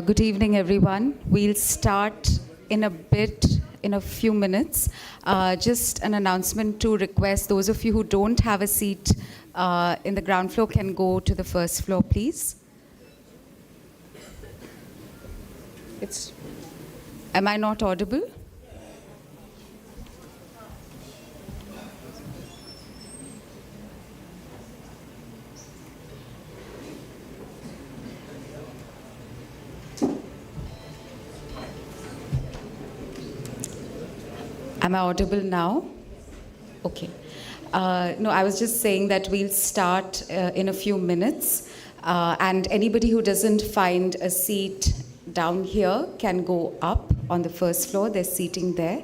Good evening, everyone. We'll start in a few minutes. Just an announcement to request those of you who don't have a seat in the ground floor can go to the first floor, please. Am I not audible? Am I audible now? Okay. No, I was just saying that we'll start in a few minutes. And anybody who doesn't find a seat down here can go up on the first floor. There's seating there.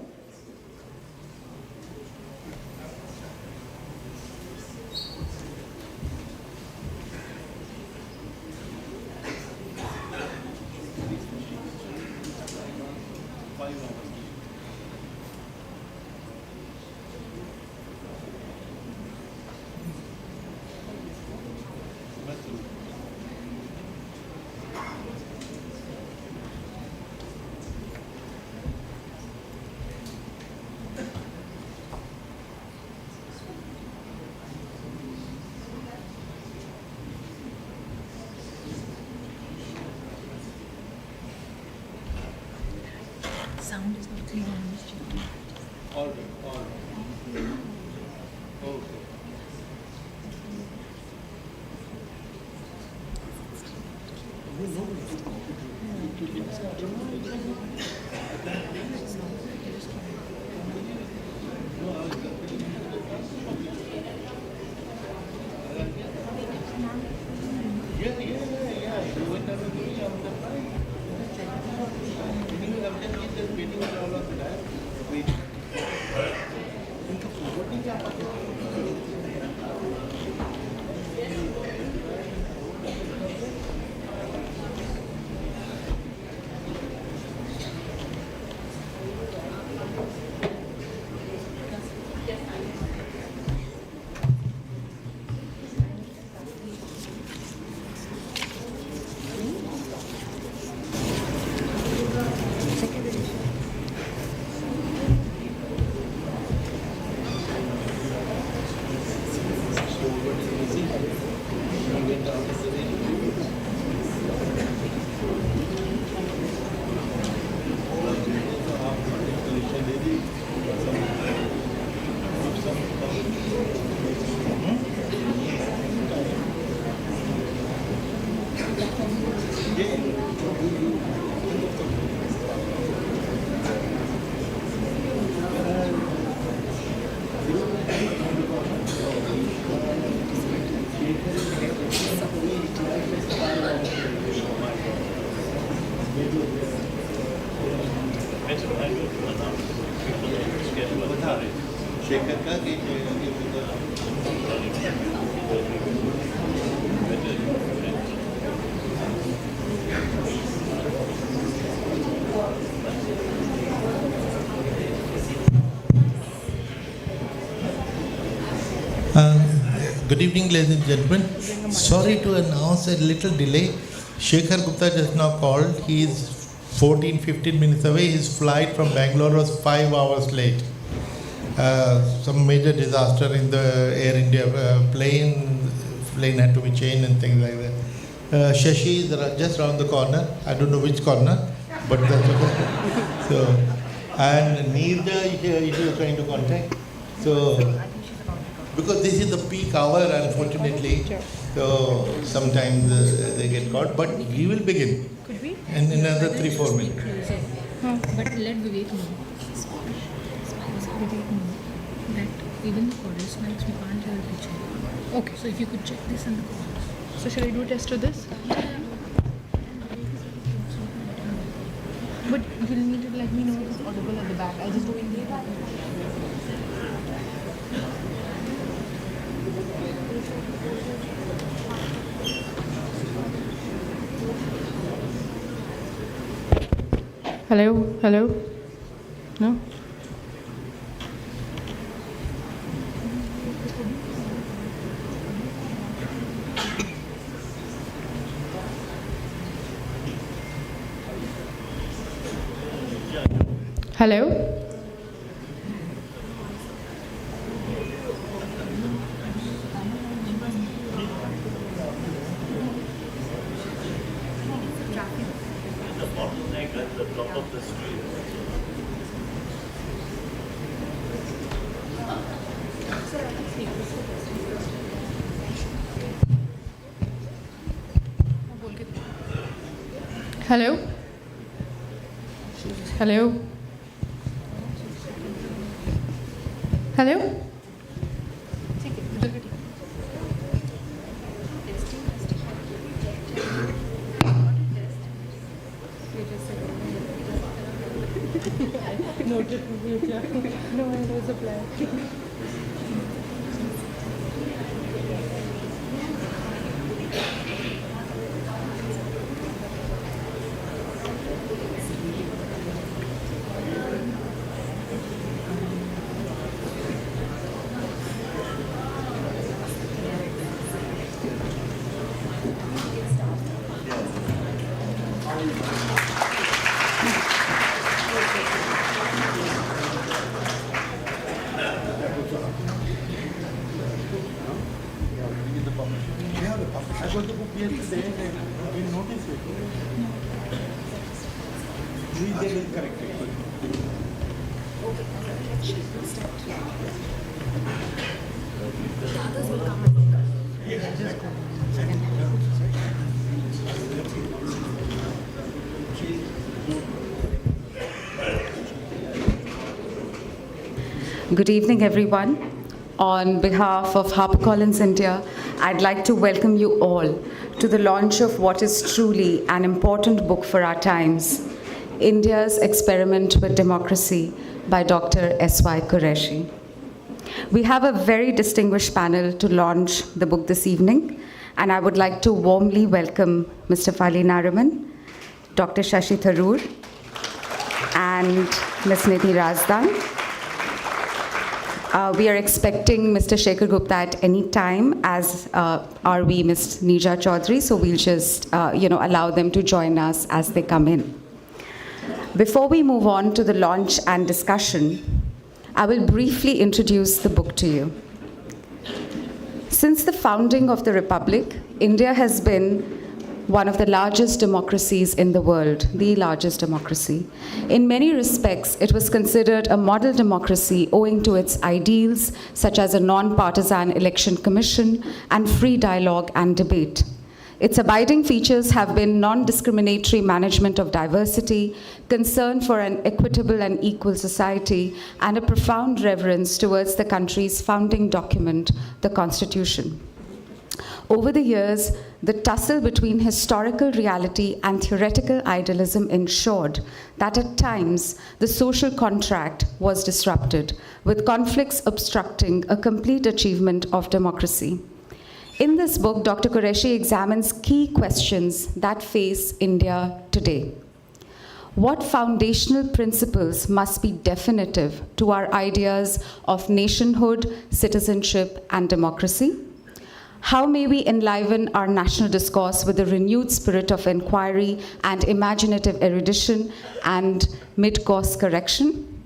Sound is not clear on this channel. All right. Okay. Good evening, ladies and gentlemen. Sorry to announce a little delay. Shekhar Gupta just now called. He is 15 minutes away. His flight from Bangalore was 5 hours late. Some major disaster in the Air India plane had to be changed and things like that. Shashi is just around the corner. I don't know which corner, but that's okay. So, and Neerja is trying to contact. So, because this is the peak hour, unfortunately, so sometimes they get caught. But we will begin in another 3-4 minutes. But let Vivek know. Vivek know that even the chorus nights we can't hear each other. Okay. So if you could check this in the chorus. So should I do a test to this? But you'll need to let me know if it's audible at the back. I'll just do it later. Hello? Hello? No? Hello? Hello? Hello? Hello? No, it was a plan. I got the book yesterday and we noticed it. They will correct it. Good evening, everyone. On behalf of HarperCollins India, I'd like to welcome you all to the launch of what is truly an important book for our times, India's Experiment with Democracy by Dr. S.Y. Quraishi. We have a very distinguished panel to launch the book this evening, and I would like to warmly welcome Mr. Fali Nariman, Dr. Shashi Tharoor, and Ms. Nidhi Razdan. We are expecting Mr. Shekhar Gupta at any time, as are we, Ms. Neeja Chaudhary, so we'll just allow them to join us as they come in. Before we move on to the launch and discussion, I will briefly introduce the book to you. Since the founding of the Republic, India has been one of the largest democracies in the world, the largest democracy. In many respects, it was considered a model democracy owing to its ideals, such as a non-partisan election commission and free dialogue and debate. Its abiding features have been non-discriminatory management of diversity, concern for an equitable and equal society, and a profound reverence towards the country's founding document, the Constitution. Over the years, the tussle between historical reality and theoretical idealism ensured that at times the social contract was disrupted, with conflicts obstructing a complete achievement of democracy. In this book, Dr. Quraishi examines key questions that face India today. What foundational principles must be definitive to our ideas of nationhood, citizenship, and democracy? How may we enliven our national discourse with a renewed spirit of inquiry and imaginative erudition and mid-course correction?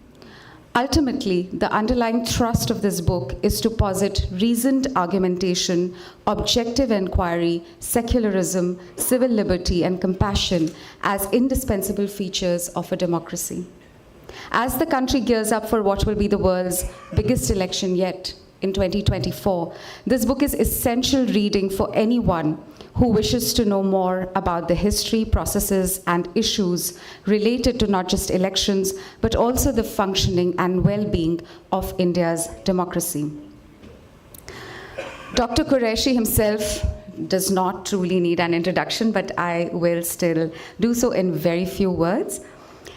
Ultimately, the underlying thrust of this book is to posit reasoned argumentation, objective inquiry, secularism, civil liberty, and compassion as indispensable features of a democracy. As the country gears up for what will be the world's biggest election yet, in 2024. This book is essential reading for anyone who wishes to know more about the history, processes, and issues related to not just elections, but also the functioning and well-being of India's democracy. Dr. Quraishi himself does not truly need an introduction, but I will still do so in very few words.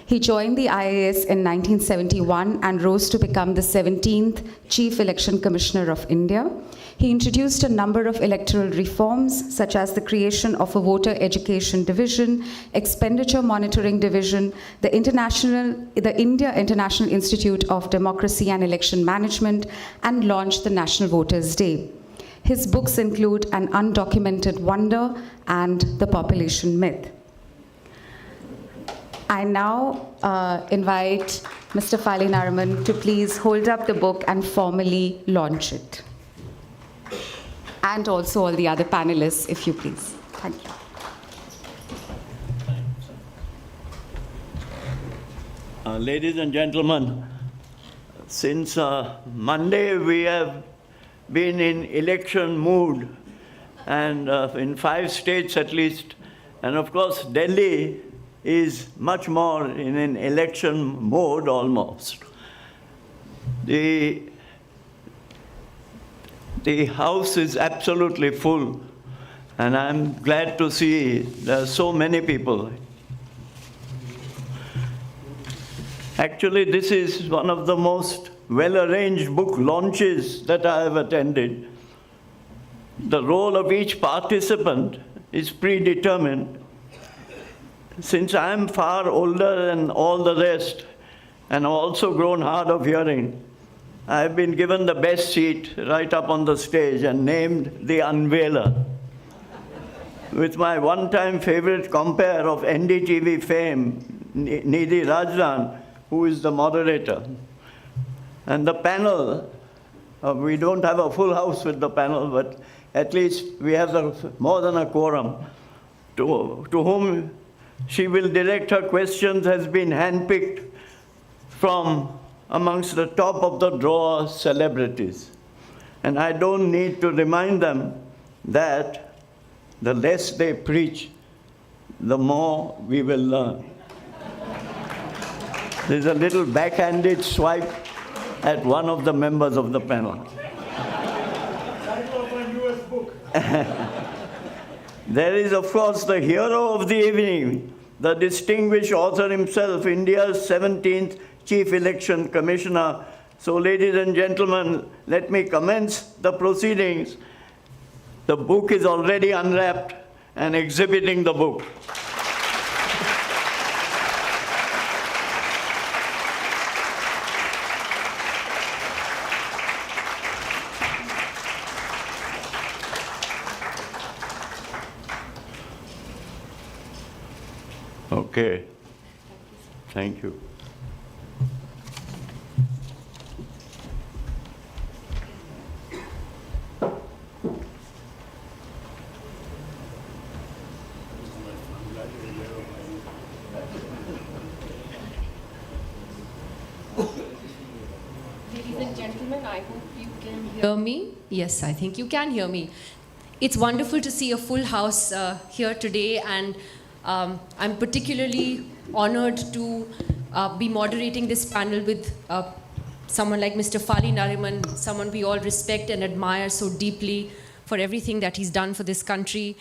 He joined the IAS in 1971 and rose to become the 17th Chief Election Commissioner of India. He introduced a number of electoral reforms, such as the creation of a voter education division, expenditure monitoring division, the India International Institute of Democracy and Election Management, and launched the National Voters' Day. His books include An Undocumented Wonder and The Population Myth. I now invite Mr. Fali Nariman to please hold up the book and formally launch it. And also all the other panelists, if you please. Thank you. Ladies and gentlemen, since Monday we have been in election mood, and in 5 states at least, and of course Delhi is much more in an election mode almost. The house is absolutely full, and I'm glad to see there are so many people. Actually, this is one of the most well-arranged book launches that I have attended. The role of each participant is predetermined. Since I am far older than all the rest, and also grown hard of hearing, I have been given the best seat right up on the stage and named the Unveiler, with my one-time favorite compare of NDTV fame, Nidhi Rajdan, who is the moderator. And the panel, we don't have a full house with the panel, but at least we have more than a quorum, to whom she will direct her questions, has been handpicked from amongst the top of the drawer celebrities. And I don't need to remind them that the less they preach, the more we will learn. There's a little backhanded swipe at one of the members of the panel. Title of my newest book. There is, of course, the hero of the evening, the distinguished author himself, India's 17th Chief Election Commissioner. So, ladies and gentlemen, let me commence the proceedings. The book is already unwrapped and exhibiting the book. Okay. Thank you. Ladies and gentlemen, I hope you can hear me. Yes, I think you can hear me. It's wonderful to see a full house here today, and I'm particularly honored to be moderating this panel with someone like Mr. Fali Nariman, someone we all respect and admire so deeply for everything that he's done for this country.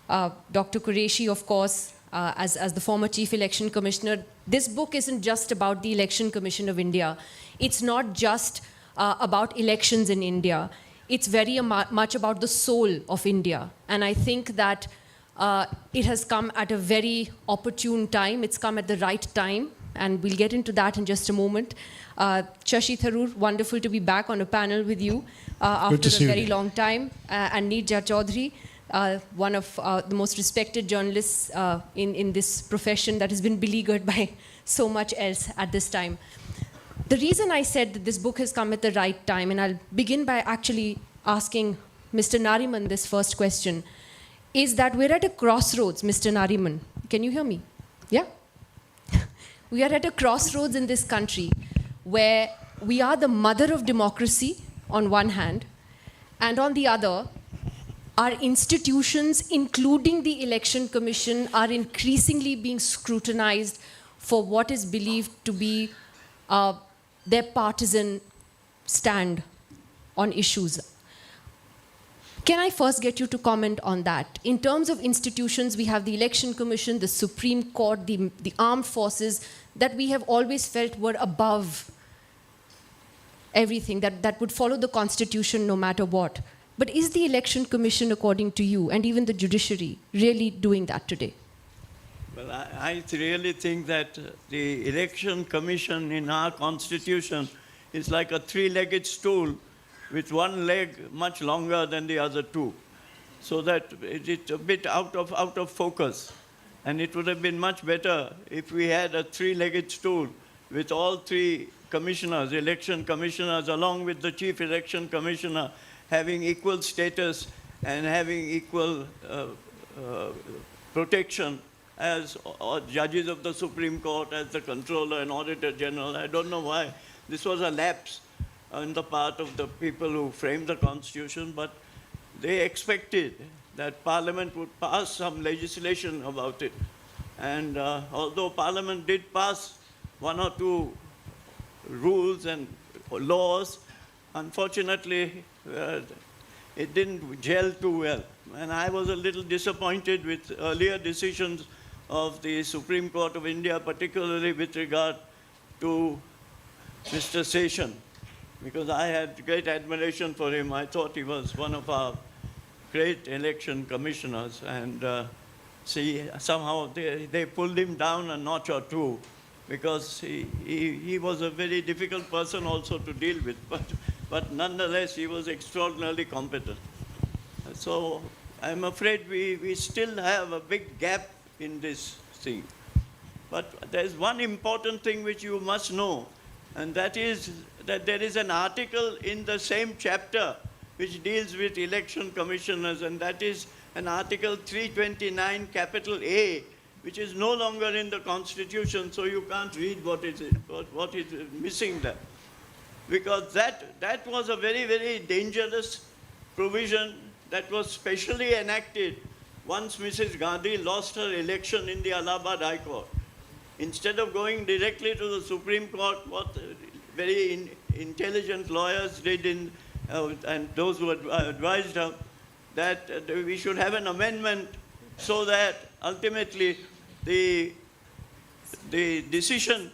Dr. Quraishi, of course, as the former Chief Election Commissioner. This book isn't just about the Election Commission of India. It's not just about elections in India. It's very much about the soul of India. And I think that it has come at a very opportune time. It's come at the right time, and we'll get into that in just a moment. Shashi Tharoor, wonderful to be back on a panel with you after a very long time. And Neerja Chaudhary, one of the most respected journalists in this profession that has been beleaguered by so much else at this time. The reason I said that this book has come at the right time, and I'll begin by actually asking Mr. Nariman this first question, is that we're at a crossroads, Mr. Nariman. Can you hear me? Yeah? We are at a crossroads in this country where we are the mother of democracy, on one hand, and on the other, our institutions, including the Election Commission, are increasingly being scrutinized for what is believed to be their partisan stand on issues. Can I first get you to comment on that? In terms of institutions, we have the Election Commission, the Supreme Court, the armed forces that we have always felt were above everything, that would follow the Constitution no matter what. But is the Election Commission, according to you, and even the judiciary, really doing that today? Well, I really think that the Election Commission in our Constitution is like a three-legged stool with one leg much longer than the other two, so that it's a bit out of focus. And it would have been much better if we had a three-legged stool with all three commissioners, election commissioners, along with the chief election commissioner, having equal status and having equal protection as judges of the Supreme Court, as the Controller and Auditor General. I don't know why this was a lapse on the part of the people who framed the Constitution, but they expected that Parliament would pass some legislation about it. And although Parliament did pass one or two rules and laws, unfortunately, it didn't gel too well. And I was a little disappointed with earlier decisions of the Supreme Court of India, particularly with regard to Mr. Seshan, because I had great admiration for him. I thought he was one of our great election commissioners, and somehow they pulled him down a notch or two, because he was a very difficult person also to deal with, but nonetheless he was extraordinarily competent. So I'm afraid we still have a big gap in this thing. But there's one important thing which you must know, and that is that there is an article in the same chapter which deals with election commissioners, and that is an Article 329 capital A, which is no longer in the Constitution, so you can't read what is missing there. Because that was a very, very dangerous provision that was specially enacted once Mrs. Gandhi lost her election in the Allahabad High Court. Instead of going directly to the Supreme Court, what very intelligent lawyers did, and those who advised her, that we should have an amendment so that ultimately the decision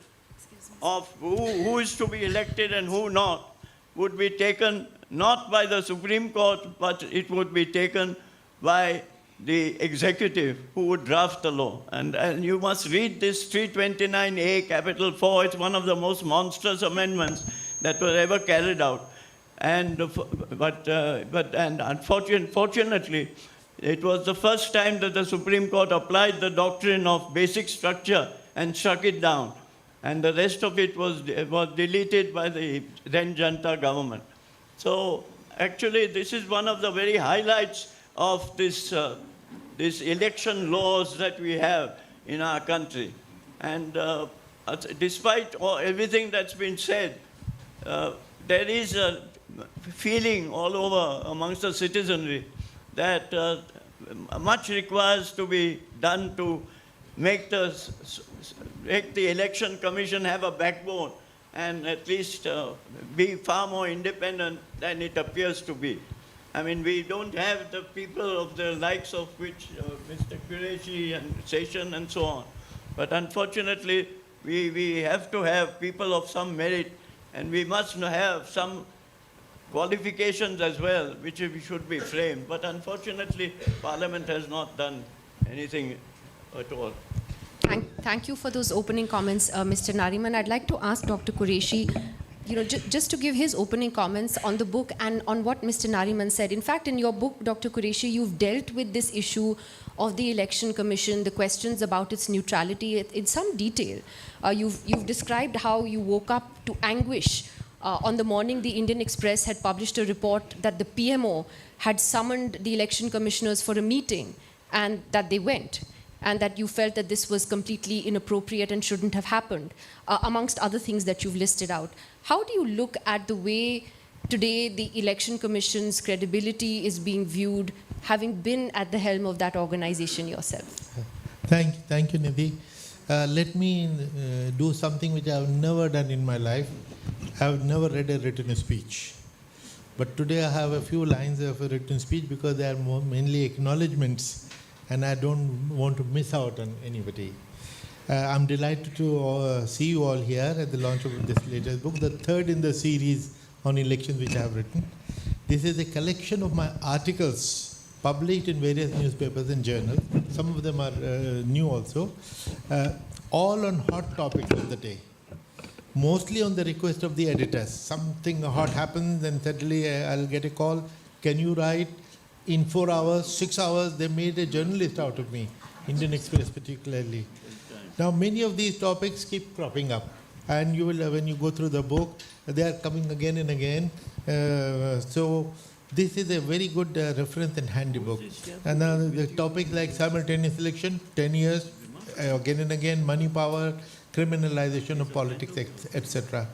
of who is to be elected and who not would be taken not by the Supreme Court, but it would be taken by the executive who would draft the law. And you must read this 329A capital 4. It's one of the most monstrous amendments that were ever carried out. But unfortunately, it was the first time that the Supreme Court applied the doctrine of basic structure and struck it down. And the rest of it was deleted by the then Janta government. So actually, this is one of the very highlights of this election laws that we have in our country. And despite everything that's been said, there is a feeling all over amongst the citizenry that much requires to be done to make the Election Commission have a backbone and at least be far more independent than it appears to be. I mean, we don't have the people of the likes of which Mr. Quraishi and Seshan and so on. But unfortunately, we have to have people of some merit, and we must have some qualifications as well, which should be framed. But unfortunately, Parliament has not done anything at all. Thank you for those opening comments, Mr. Nariman. I'd like to ask Dr. Quraishi, just to give his opening comments on the book and on what Mr. Nariman said. In fact, in your book, Dr. Quraishi, you've dealt with this issue of the Election Commission, the questions about its neutrality in some detail. You've described how you woke up to anguish on the morning the Indian Express had published a report that the PMO had summoned the election commissioners for a meeting and that they went, and that you felt that this was completely inappropriate and shouldn't have happened, amongst other things that you've listed out. How do you look at the way today the Election Commission's credibility is being viewed, having been at the helm of that organization yourself? Thank you, Nidhi. Let me do something which I have never done in my life. I have never read a written speech. But today I have a few lines of a written speech because they are mainly acknowledgements and I don't want to miss out on anybody. I'm delighted to see you all here at the launch of this latest book, the third in the series on elections which I have written. This is a collection of my articles published in various newspapers and journals. Some of them are new also, all on hot topics of the day. Mostly on the request of the editors. Something hot happens and suddenly I'll get a call, can you write? In 4 hours, 6 hours, they made a journalist out of me, Indian Express particularly. Now many of these topics keep cropping up and you will, when you go through the book, they are coming again and again. So this is a very good reference and handy book. And now the topics like simultaneous election, 10 years, again and again, money power, criminalization of politics, etc.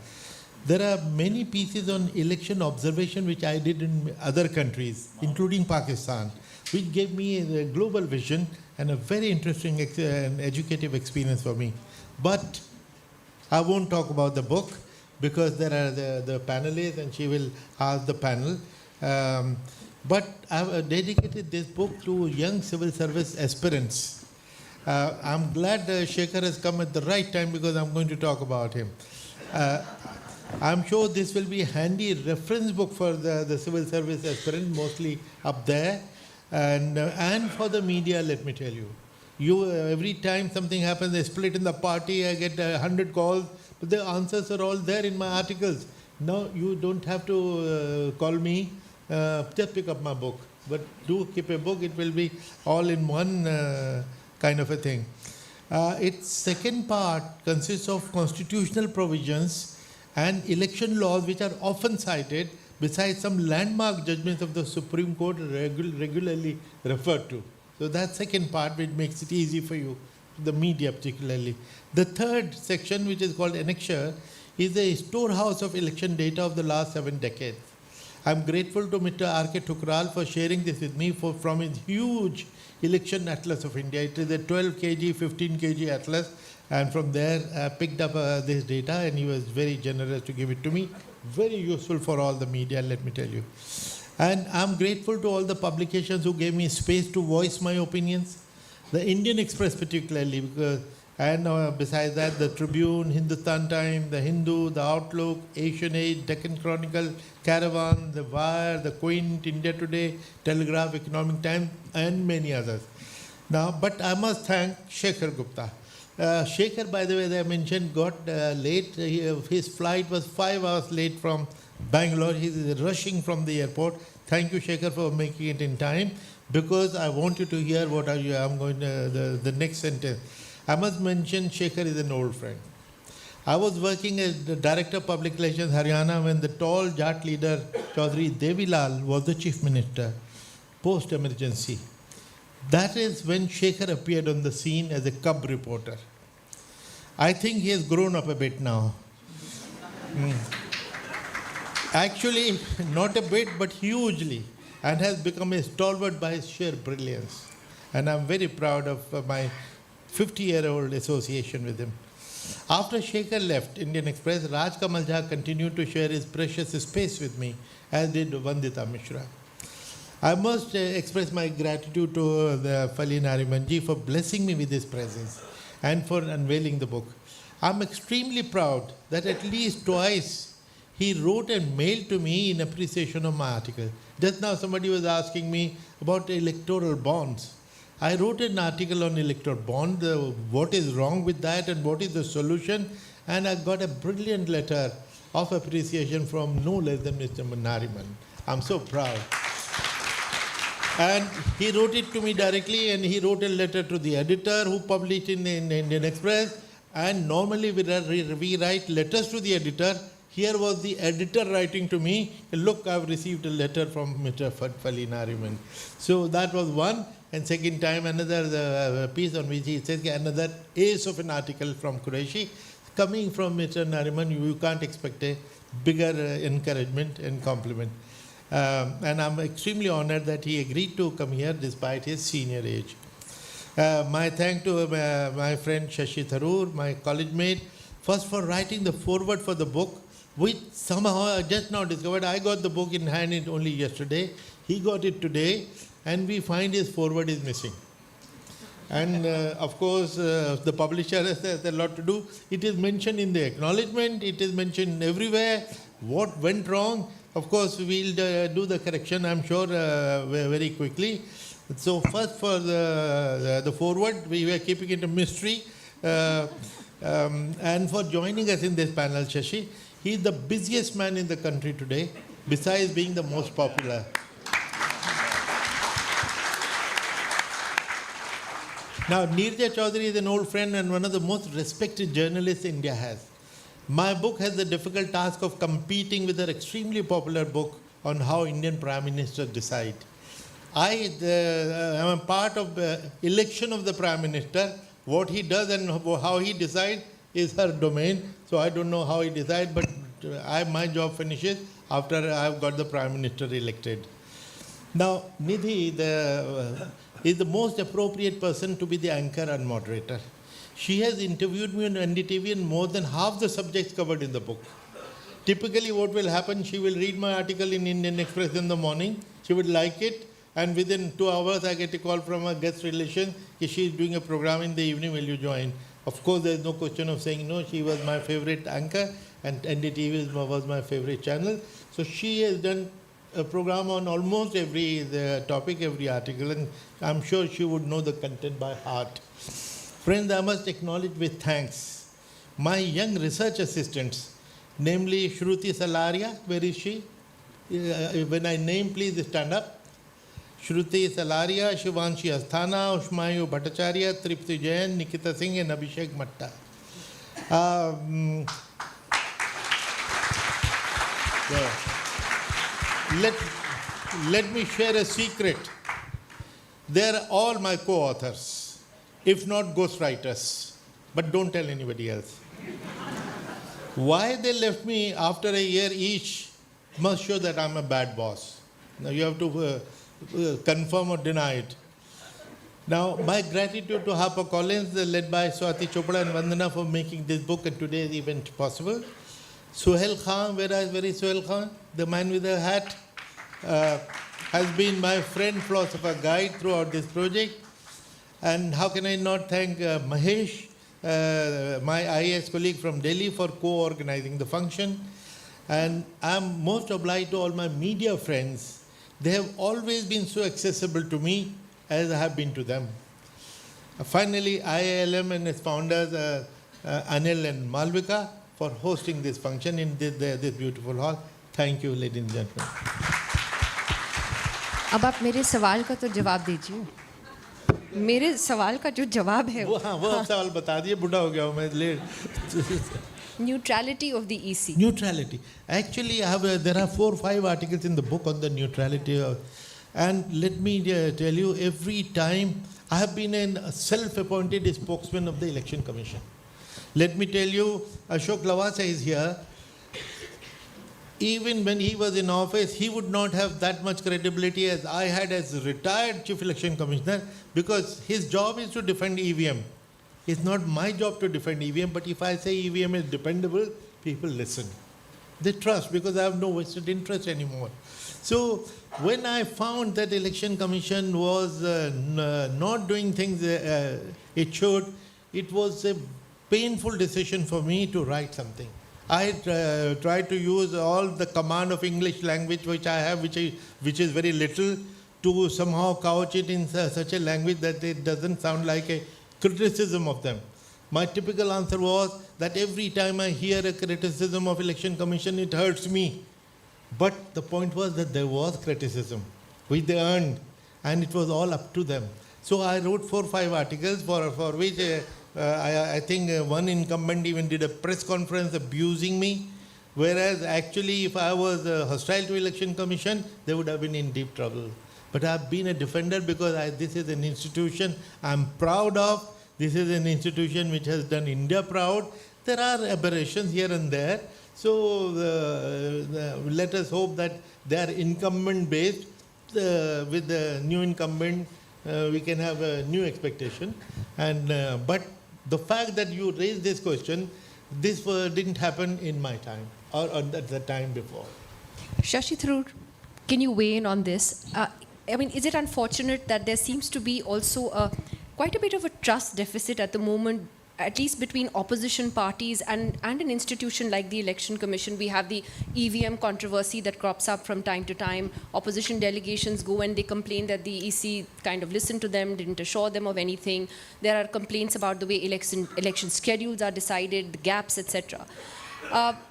There are many pieces on election observation which I did in other countries, including Pakistan, which gave me a global vision and a very interesting and educative experience for me. But I won't talk about the book because there are the panelists and she will ask the panel. But I've dedicated this book to young civil service aspirants. I'm glad Shekhar has come at the right time because I'm going to talk about him. I'm sure this will be a handy reference book for the civil service aspirant, mostly up there, and for the media, let me tell you. Every time something happens, they split in the party, I get 100 calls, but the answers are all there in my articles. Now you don't have to call me, just pick up my book. But do keep a book, it will be all in one kind of a thing. Its second part consists of constitutional provisions and election laws which are often cited besides some landmark judgments of the Supreme Court regularly referred to. So that second part which makes it easy for you, the media particularly. The third section, which is called Annexure, is a storehouse of election data of the last 7 decades. I'm grateful to Mr. R.K. Thukral for sharing this with me from his huge election atlas of India. It is a 12 kg, 15 kg atlas, and from there I picked up this data and he was very generous to give it to me. Very useful for all the media, let me tell you. And I'm grateful to all the publications who gave me space to voice my opinions. The Indian Express particularly, because, and besides that, the Tribune, Hindustan Times, the Hindu, the Outlook, Asian Age, Deccan Chronicle, Caravan, the Wire, the Quint, India Today, Telegraph, Economic Times, and many others. Now, but I must thank Shekhar Gupta. Shekhar, by the way, as I mentioned, got late. His flight was 5 hours late from Bangalore. He's rushing from the airport. Thank you, Shekhar, for making it in time, because I want you to hear what I'm going to, the next sentence. I must mention Shekhar is an old friend. I was working as the Director of Public Relations, Haryana, when the tall Jat leader, Chaudhry Devilal, was the Chief Minister, post-emergency. That is when Shekhar appeared on the scene as a cub reporter. I think he has grown up a bit now. Actually, not a bit, but hugely, and has become a stalwart by his sheer brilliance. And I'm very proud of my 50-year-old association with him. After Shekhar left Indian Express, Raj Kamal Jha continued to share his precious space with me, as did Vandita Mishra. I must express my gratitude to the Fali Narimanji for blessing me with his presence and for unveiling the book. I'm extremely proud that at least twice he wrote and mailed to me in appreciation of my article. Just now somebody was asking me about electoral bonds. I wrote an article on electoral bond, what is wrong with that and what is the solution, and I got a brilliant letter of appreciation from no less than Mr. Nariman. I'm so proud. And he wrote it to me directly, and he wrote a letter to the editor who published in the Indian Express. And normally we write letters to the editor. Here was the editor writing to me, look, I've received a letter from Mr. Fali Nariman. So that was one. And second time, another piece on which he says another ace of an article from Quraishi. Coming from Mr. Nariman, you can't expect a bigger encouragement and compliment. And I'm extremely honored that he agreed to come here despite his senior age. My thanks to my friend Shashi Tharoor, my college mate, first for writing the foreword for the book, which somehow I just now discovered. I got the book in hand only yesterday. He got it today, and we find his foreword is missing. And of course, the publisher has a lot to do. It is mentioned in the acknowledgement, it is mentioned everywhere. What went wrong? Of course, we'll do the correction, I'm sure, very quickly. So first for the foreword, we were keeping it a mystery. And for joining us in this panel, Shashi. He is the busiest man in the country today, besides being the most popular. Now, Neerja Chaudhary is an old friend and one of the most respected journalists India has. My book has the difficult task of competing with her extremely popular book on how Indian Prime Ministers decide. I am a part of the election of the Prime Minister. What he does and how he decides is her domain. So I don't know how he decides, but my job finishes after I've got the Prime Minister elected. Now, Nidhi is the most appropriate person to be the anchor and moderator. She has interviewed me on NDTV on more than half the subjects covered in the book. Typically what will happen, she will read my article in Indian Express in the morning, she would like it, and within 2 hours I get a call from a guest relation, she is doing a program in the evening, will you join? Of course, there is no question of saying no. She was my favorite anchor, and NDTV was my favorite channel. So she has done a program on almost every topic, every article, and I'm sure she would know the content by heart. Friends, I must acknowledge with thanks my young research assistants, namely Shruti Salaria. Where is she? When I name, please stand up. Shruti Salaria, Shivanshi Asthana, Ushmayu Bhattacharya, Tripti Jain, Nikita Singh, and Abhishek Matta. Let me share a secret. They are all my co-authors, if not ghostwriters, but don't tell anybody else. Why they left me after a year each must show that I'm a bad boss. Now you have to confirm or deny it. Now, my gratitude to HarperCollins, led by Swati Chopra and Vandana, for making this book and today's event possible. Suhail Khan, where is Suhail Khan? The man with the hat, has been my friend, philosopher, guide throughout this project. And how can I not thank Mahesh, my IAS colleague from Delhi, for co-organizing the function. And I'm most obliged to all my media friends. They have always been so accessible to me as I have been to them. Finally, IILM and its founders, Anil and Malvika, for hosting this function in this beautiful hall. Thank you, ladies and gentlemen. अब आप मेरे सवाल का तो जवाब दीजिए. मेरे सवाल का जो जवाब है वो अब सवाल बता दिए, बुढ़ा हो गया हूँ मैं, late. Neutrality of the EC. Neutrality. Actually, there are 4 or 5 articles in the book on the neutrality. And let me tell you, every time I have been a self-appointed spokesman of the Election Commission. Let me tell you, Ashok Lavasa is here. Even when he was in office, he would not have that much credibility as I had as retired Chief Election Commissioner, because his job is to defend EVM. It's not my job to defend EVM, but if I say EVM is dependable, people listen. They trust, because I have no vested interest anymore. So when I found that Election Commission was not doing things it should, it was a painful decision for me to write something. I tried to use all the command of English language which I have, which is very little, to somehow couch it in such a language that it doesn't sound like a criticism of them. My typical answer was that every time I hear a criticism of Election Commission, it hurts me. But the point was that there was criticism, which they earned, and it was all up to them. So I wrote 4 or 5 articles for which I think one incumbent even did a press conference abusing me, whereas actually if I was hostile to Election Commission, they would have been in deep trouble. But I've been a defender because this is an institution I'm proud of. This is an institution which has done India proud. There are aberrations here and there. So let us hope that they are incumbent based. With the new incumbent, we can have a new expectation. And but the fact that you raised this question, this didn't happen in my time or at the time before. Shashi Tharoor, can you weigh in on this? I mean, is it unfortunate that there seems to be also quite a bit of a trust deficit at the moment, at least between opposition parties and an institution like the Election Commission? We have the EVM controversy that crops up from time to time. Opposition delegations go and they complain that the EC kind of listened to them, didn't assure them of anything. There are complaints about the way election schedules are decided, the gaps, etc.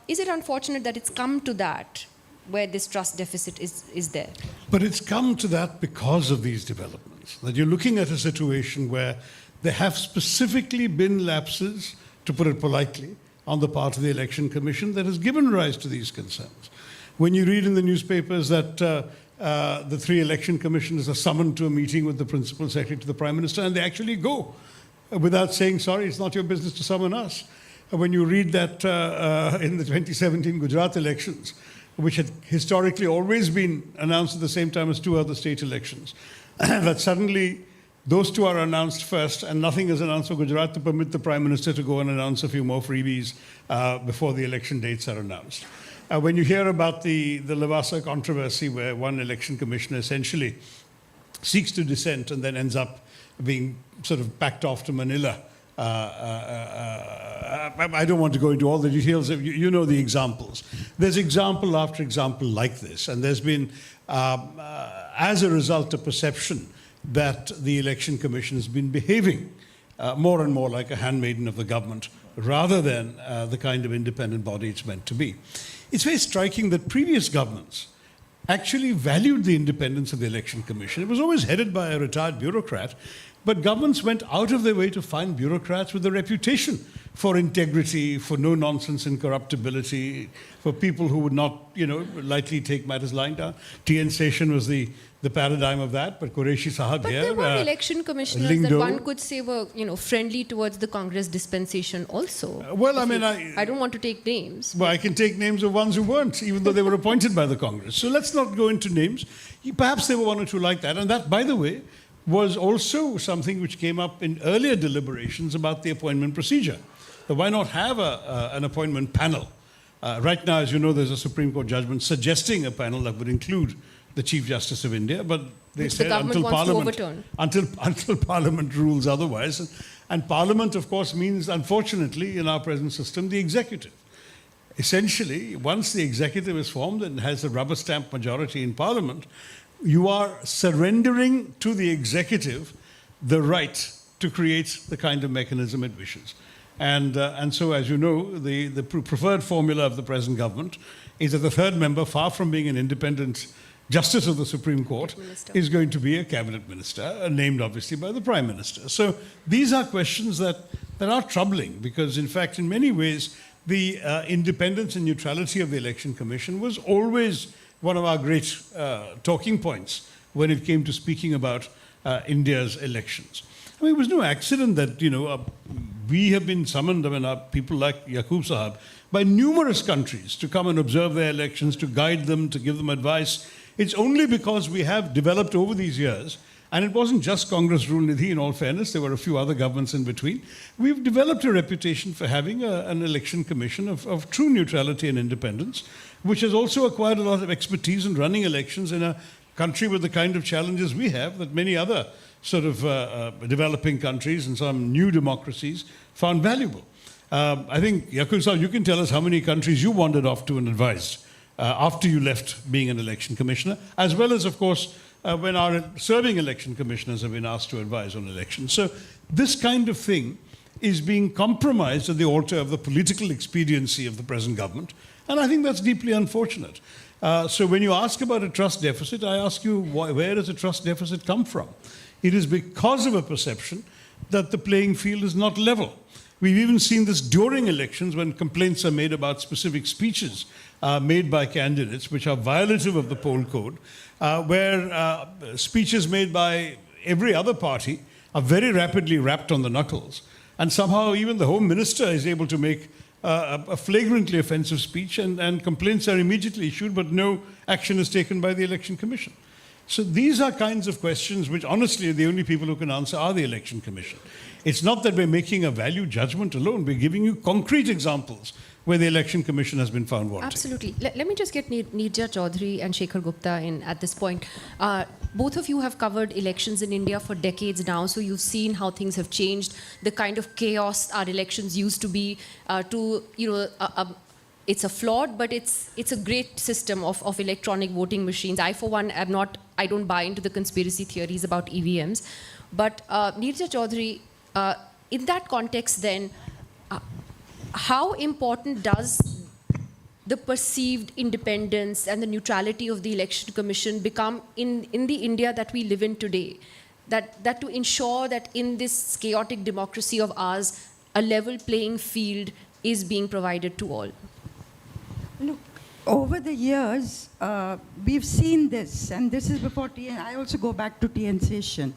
Is it unfortunate that it's come to that, where this trust deficit is there? But it's come to that because of these developments. That you're looking at a situation where there have specifically been lapses, to put it politely, on the part of the Election Commission that has given rise to these concerns. When you read in the newspapers that the 3 election commissioners are summoned to a meeting with the Principal Secretary to the Prime Minister, and they actually go without saying, sorry, it's not your business to summon us. When you read that in the 2017 Gujarat elections, which had historically always been announced at the same time as 2 other state elections, that suddenly those 2 are announced first and nothing is announced for Gujarat to permit the Prime Minister to go and announce a few more freebies before the election dates are announced. When you hear about the Lavasa controversy, where one election commissioner essentially seeks to dissent and then ends up being sort of packed off to Manila, I don't want to go into all the details. You know the examples. There's example after example like this, and there's been, as a result, a perception that the Election Commission has been behaving more and more like a handmaiden of the government rather than the kind of independent body it's meant to be. It's very striking that previous governments actually valued the independence of the Election Commission. It was always headed by a retired bureaucrat, but governments went out of their way to find bureaucrats with a reputation for integrity, for no nonsense incorruptibility, for people who would not, lightly take matters lying down. T.N. Seshan was the paradigm of that, but Quraishi Sahab But here. there were election commissioners that one could say were, friendly towards the Congress dispensation also. I don't want to take names. Well, I can take names of ones who weren't, even though they were appointed by the Congress. So let's not go into names. Perhaps there were 1 or 2 like that. And that, by the way, was also something which came up in earlier deliberations about the appointment procedure. So why not have an appointment panel? Right now, as you know, there's a Supreme Court judgment suggesting a panel that would include the Chief Justice of India, but they said until Parliament rules otherwise. And Parliament, of course, means, unfortunately, in our present system, the executive. Essentially, once the executive is formed and has a rubber stamp majority in Parliament, you are surrendering to the executive the right to create the kind of mechanism it wishes. And so, as you know, the preferred formula of the present government is that the 3rd member, far from being an independent Justice of the Supreme Court, is going to be a cabinet minister, named obviously by the Prime Minister. So these are questions that are troubling because, in fact, in many ways, the independence and neutrality of the Election Commission was always one of our great talking points when it came to speaking about India's elections. I mean, it was no accident that, we have been summoned, people like Yaqub Sahab, by numerous countries to come and observe their elections, to guide them, to give them advice. It's only because we have developed over these years, and it wasn't just Congress rule Nidhi, in all fairness, there were a few other governments in between. We've developed a reputation for having an election commission of true neutrality and independence, which has also acquired a lot of expertise in running elections in a country with the kind of challenges we have that many other sort of developing countries and some new democracies found valuable. I think, Yaqub Sahab, you can tell us how many countries you wandered off to and advised after you left being an election commissioner, as well as, of course, when our serving election commissioners have been asked to advise on elections. So this kind of thing is being compromised at the altar of the political expediency of the present government, and I think that's deeply unfortunate. So when you ask about a trust deficit, I ask you, where does a trust deficit come from? It is because of a perception that the playing field is not level. We've even seen this during elections when complaints are made about specific speeches made by candidates which are violative of the poll code, where speeches made by every other party are very rapidly rapped on the knuckles. And somehow even the Home Minister is able to make a flagrantly offensive speech, and complaints are immediately issued, but no action is taken by the Election Commission. So these are kinds of questions which, honestly, the only people who can answer are the Election Commission. It's not that we're making a value judgment alone. We're giving you concrete examples where the Election Commission has been found wanting. Absolutely. Let me just get Neerja Chaudhary and Shekhar Gupta in at this point. Both of you have covered elections in India for decades now, so you've seen how things have changed, the kind of chaos our elections used to be, it's a flawed, but it's a great system of electronic voting machines. I, for one, I don't buy into the conspiracy theories about EVMs. But Neerja Chaudhary, in that context then, how important does the perceived independence and the neutrality of the Election Commission become in the India that we live in today? That to ensure that in this chaotic democracy of ours, a level playing field is being provided to all? Look, over the years, we've seen this, and this is before TN. I also go back to TN Seshan.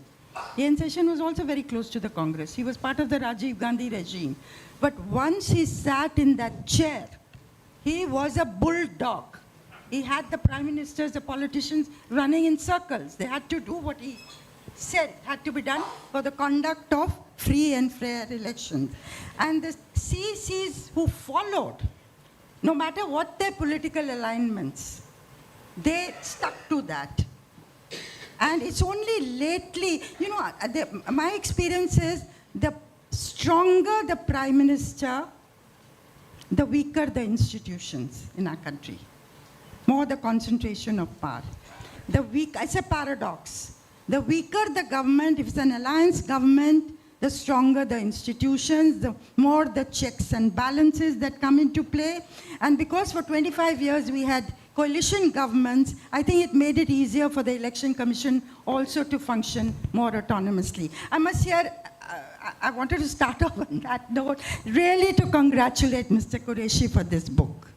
TN Seshan was also very close to the Congress. He was part of the Rajiv Gandhi regime. But once he sat in that chair, he was a bulldog. He had the prime ministers, the politicians running in circles. They had to do what he said had to be done for the conduct of free and fair elections. And the CCs who followed, no matter what their political alignments, they stuck to that. And it's only lately, my experience is the stronger the prime minister, the weaker the institutions in our country. More the concentration of power. It's a paradox. The weaker the government, if it's an alliance government, the stronger the institutions, the more the checks and balances that come into play. And because for 25 years we had coalition governments, I think it made it easier for the Election Commission also to function more autonomously. I wanted to start off on that note, really to congratulate Mr. Quraishi for this book.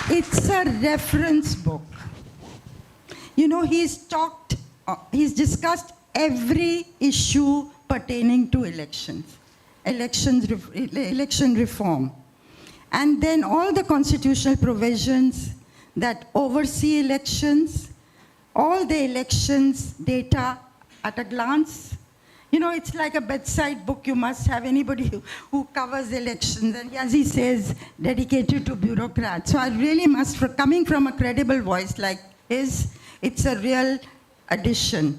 It's a reference book. He's discussed every issue pertaining to election reform. And then all the constitutional provisions that oversee elections, all the elections data at a glance. It's like a bedside book you must have, anybody who covers elections. And as he says, dedicated to bureaucrats. So I really must, coming from a credible voice like his, it's a real addition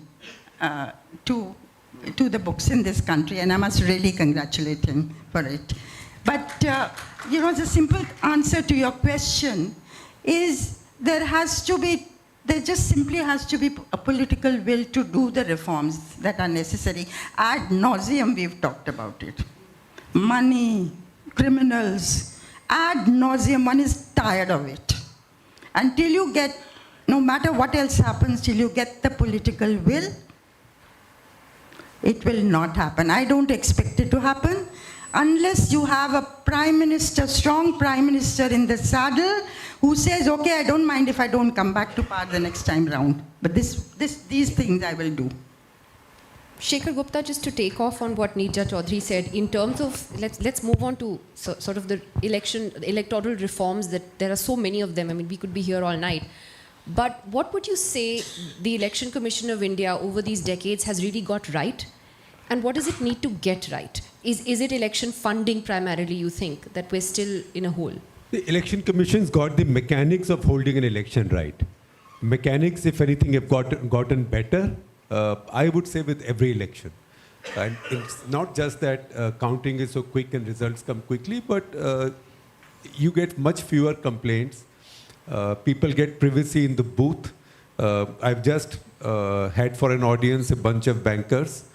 to the books in this country. And I must really congratulate him for it. But, the simple answer to your question is there just simply has to be a political will to do the reforms that are necessary. Ad nauseum, we've talked about it. Money, criminals, ad nauseum, one is tired of it. Until you get, no matter what else happens, till you get the political will, it will not happen. I don't expect it to happen unless you have a prime minister, strong prime minister in the saddle who says, okay, I don't mind if I don't come back to power the next time round. But these things I will do. Shekhar Gupta, just to take off on what Neerja Chaudhary said, in terms of, let's move on to sort of the electoral reforms, that there are so many of them. I mean, we could be here all night. But what would you say the Election Commission of India over these decades has really got right? And what does it need to get right? Is it election funding primarily, you think, that we're still in a hole? The Election Commission's got the mechanics of holding an election right. Mechanics, if anything, have gotten better, I would say, with every election. And it's not just that counting is so quick and results come quickly, but you get much fewer complaints. People get privacy in the booth. I've just had for an audience a bunch of bankers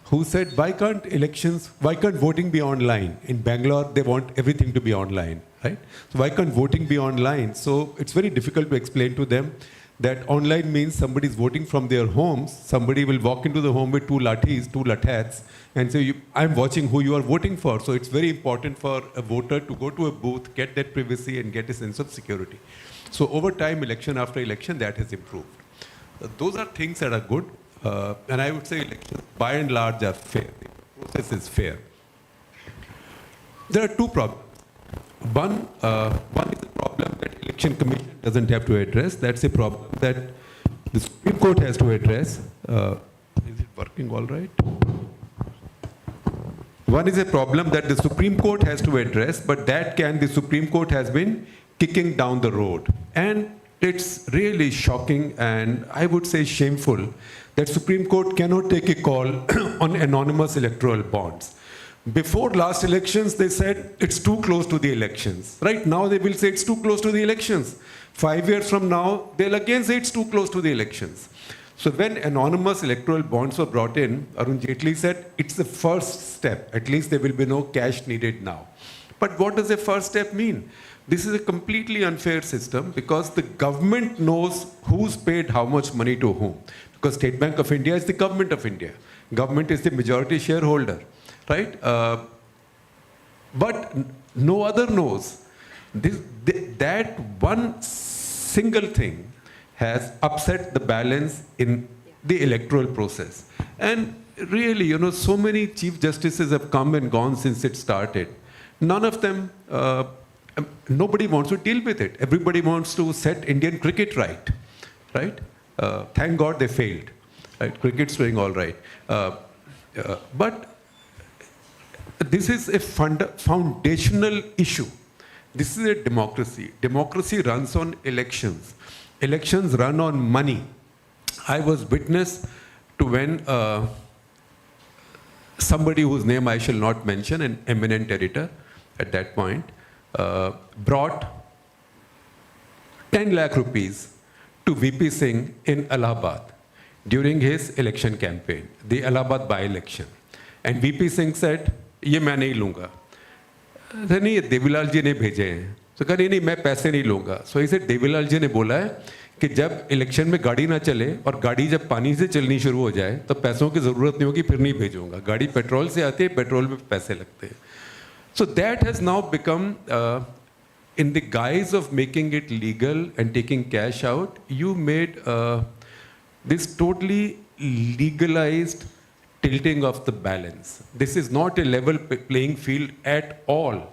who said, why can't voting be online? In Bangalore, they want everything to be online, right? So why can't voting be online? So it's very difficult to explain to them that online means somebody's voting from their homes. Somebody will walk into the home with two lathats, and say, I'm watching who you are voting for. So it's very important for a voter to go to a booth, get that privacy, and get a sense of security. So over time, election after election, that has improved. Those are things that are good. And I would say elections, by and large, are fair. The process is fair. There are two problems. One is a problem that Election Commission doesn't have to address. That's a problem that the Supreme Court has to address. Is it working all right? One is a problem that the Supreme Court has to address, but the Supreme Court has been kicking down the road. And it's really shocking and I would say shameful that Supreme Court cannot take a call on anonymous electoral bonds. Before last elections, they said it's too close to the elections. Right now, they will say it's too close to the elections. 5 years from now, they'll again say it's too close to the elections. So when anonymous electoral bonds were brought in, Arun Jaitley said it's the first step. At least there will be no cash needed now. But what does a first step mean? This is a completely unfair system because the government knows who's paid how much money to whom. Because State Bank of India is the government of India. Government is the majority shareholder. Right? But no other knows. That one single thing has upset the balance in the electoral process. And really, so many chief justices have come and gone since it started. None of them, nobody wants to deal with it. Everybody wants to set Indian cricket right. Right? Thank God they failed. Right? Cricket's doing all right. But this is a foundational issue. This is a democracy. Democracy runs on elections. Elections run on money. I was witness to when somebody whose name I shall not mention, an eminent editor at that point, brought 10 lakh rupees to VP Singh in Allahabad during his election campaign, the Allahabad by-election. And VP Singh said, ये मैं नहीं लूँगा. नहीं ये देवीलाल जी ने भेजे हैं. तो कहा नहीं मैं पैसे नहीं लूँगा. सो इसे देवीलाल जी ने बोला है कि जब इलेक्शन में गाड़ी ना चले और गाड़ी जब पानी से चलनी शुरू हो जाए तो पैसों की ज़रूरत नहीं होगी, फिर नहीं भेजूँगा. गाड़ी पेट्रोल से आती है, पेट्रोल में पैसे लगते हैं. So that has now become, in the guise of making it legal and taking cash out, you made this totally legalized tilting of the balance. This is not a level playing field at all.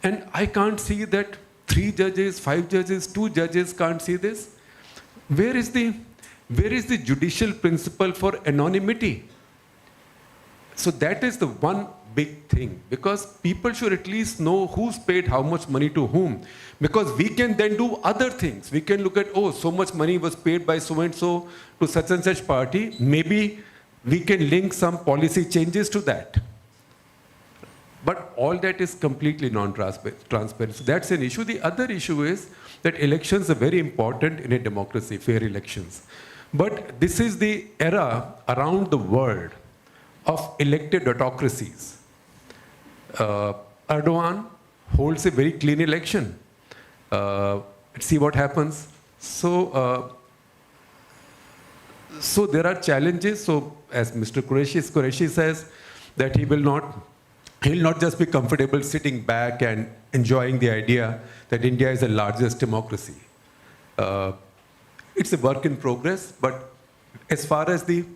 And I can't see that 3 judges, 5 judges, 2 judges can't see this. Where is the judicial principle for anonymity? So that is the one big thing, because people should at least know who's paid how much money to whom, because we can then do other things. We can look at, oh, so much money was paid by so and so to such and such party. Maybe we can link some policy changes to that. But all that is completely non-transparent. So that's an issue. The other issue is that elections are very important in a democracy, fair elections. But this is the era around the world of elected autocracies. Erdogan holds a very clean election. See what happens. So there are challenges. So as Mr. Quraishi says, that he'll not just be comfortable sitting back and enjoying the idea that India is the largest democracy. It's a work in progress, but as far as the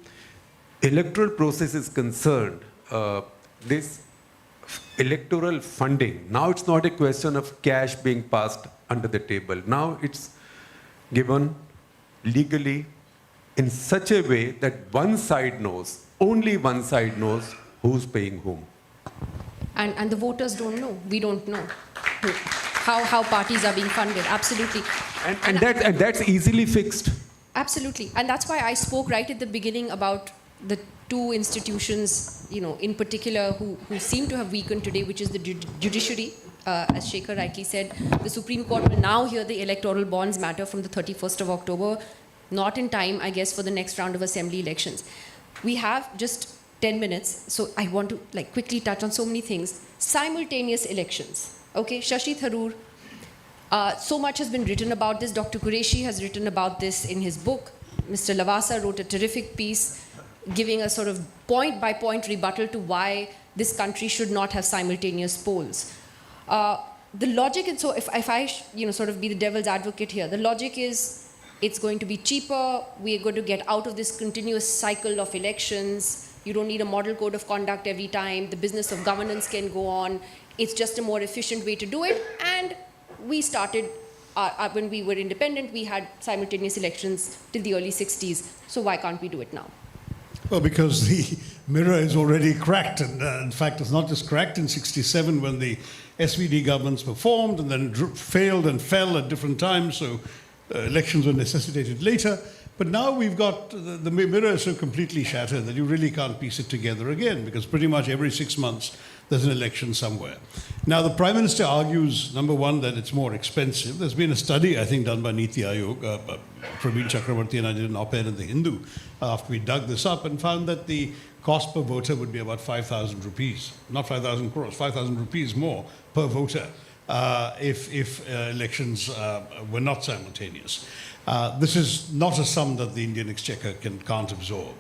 electoral process is concerned, this electoral funding, now it's not a question of cash being passed under the table. Now it's given legally in such a way that one side knows, only one side knows who's paying whom. And the voters don't know. We don't know how parties are being funded. Absolutely. And that's easily fixed. Absolutely. And that's why I spoke right at the beginning about the two institutions, in particular, who seem to have weakened today, which is the judiciary. As Shekhar rightly said, the Supreme Court will now hear the electoral bonds matter from the 31st of October, not in time, I guess, for the next round of assembly elections. We have just 10 minutes, so I want to quickly touch on so many things. Simultaneous elections. Okay, Shashi Tharoor, so much has been written about this. Dr. Quraishi has written about this in his book. Mr. Lavasa wrote a terrific piece giving a sort of point-by-point rebuttal to why this country should not have simultaneous polls. The logic, and so if I sort of be the devil's advocate here, the logic is it's going to be cheaper, we are going to get out of this continuous cycle of elections, You don't need a model code of conduct every time. The business of governance can go on. It's just a more efficient way to do it. And we started, when we were independent, we had simultaneous elections till the early 60s. So why can't we do it now? Well, because the mirror is already cracked. And in fact, it's not just cracked in 67 when the SVD governments were formed and then failed and fell at different times. So elections were necessitated later. But now we've got, the mirror is so completely shattered that you really can't piece it together again, because pretty much every 6 months there's an election somewhere. Now the Prime Minister argues, number one, that it's more expensive. There's been a study, I think, done by Niti Aayog, Praveen Chakravarti and I did an op-ed in the Hindu after we dug this up and found that the cost per voter would be about 5,000 rupees, not 5,000 crores, 5,000 rupees more per voter if elections were not simultaneous. This is not a sum that the Indian Exchequer can't absorb.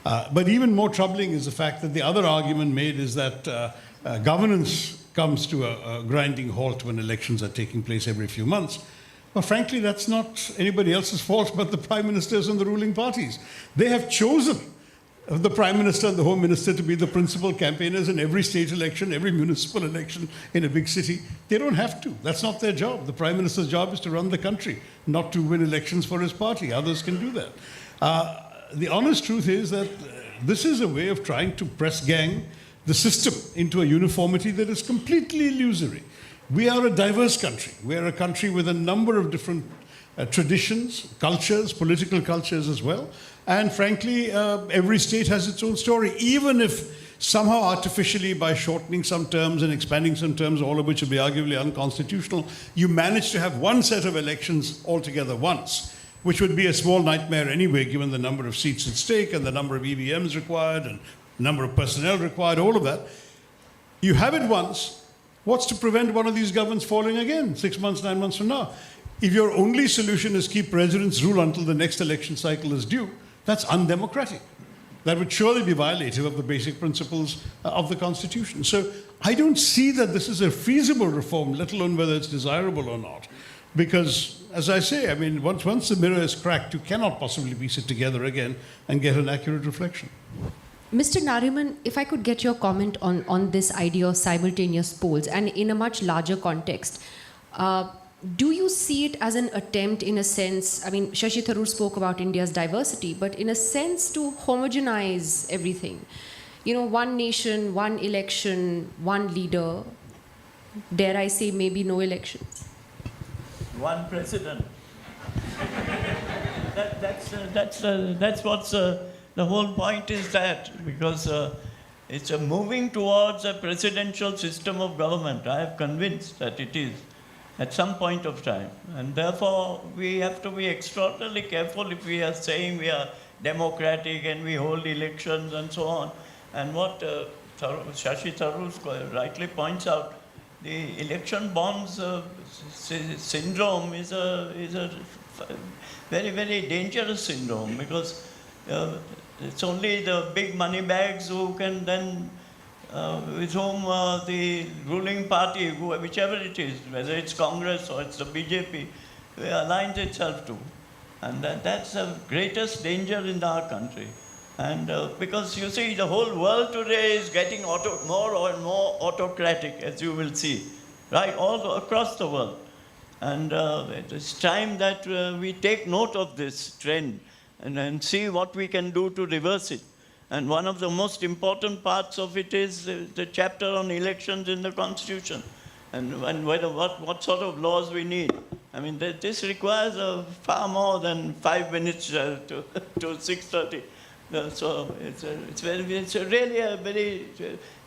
But even more troubling is the fact that the other argument made is that governance comes to a grinding halt when elections are taking place every few months. Well, frankly, that's not anybody else's fault but the Prime Ministers and the ruling parties. They have chosen the Prime Minister and the Home Minister to be the principal campaigners in every state election, every municipal election in a big city. They don't have to. That's not their job. The Prime Minister's job is to run the country, not to win elections for his party. Others can do that. The honest truth is that this is a way of trying to press gang the system into a uniformity that is completely illusory. We are a diverse country. We are a country with a number of different traditions, cultures, political cultures as well. And frankly, every state has its own story, even if somehow artificially by shortening some terms and expanding some terms, all of which would be arguably unconstitutional, you manage to have one set of elections altogether once, which would be a small nightmare anyway, given the number of seats at stake and the number of EVMs required and the number of personnel required, all of that. You have it once. What's to prevent one of these governments falling again 6 months, 9 months from now? If your only solution is keep presidents rule until the next election cycle is due, that's undemocratic. That would surely be violative of the basic principles of the Constitution. So I don't see that this is a feasible reform, let alone whether it's desirable or not. Because, as I say, I mean, once the mirror is cracked, you cannot possibly piece it together again and get an accurate reflection. Mr. Nariman, if I could get your comment on this idea of simultaneous polls and in a much larger context, do you see it as an attempt in a sense, I mean, Shashi Tharoor spoke about India's diversity, but in a sense to homogenize everything? You know, one nation, one election, one leader, dare I say maybe no elections? One president. That's what's the whole point is that, because it's a moving towards a presidential system of government. I am convinced that it is at some point of time. And therefore, we have to be extraordinarily careful if we are saying we are democratic and we hold elections and so on. And what Shashi Tharoor rightly points out, the election bonds syndrome is a very, very dangerous syndrome, because it's only the big money bags who can then, with whom the ruling party, whichever it is, whether it's Congress or it's the BJP, aligns itself to. And that's the greatest danger in our country. And because you see, the whole world today is getting more and more autocratic, as you will see, right, all across the world. And it's time that we take note of this trend and see what we can do to reverse it. And one of the most important parts of it is the chapter on elections in the Constitution, and what sort of laws we need. I mean, this requires far more than 5 minutes to 6:30. So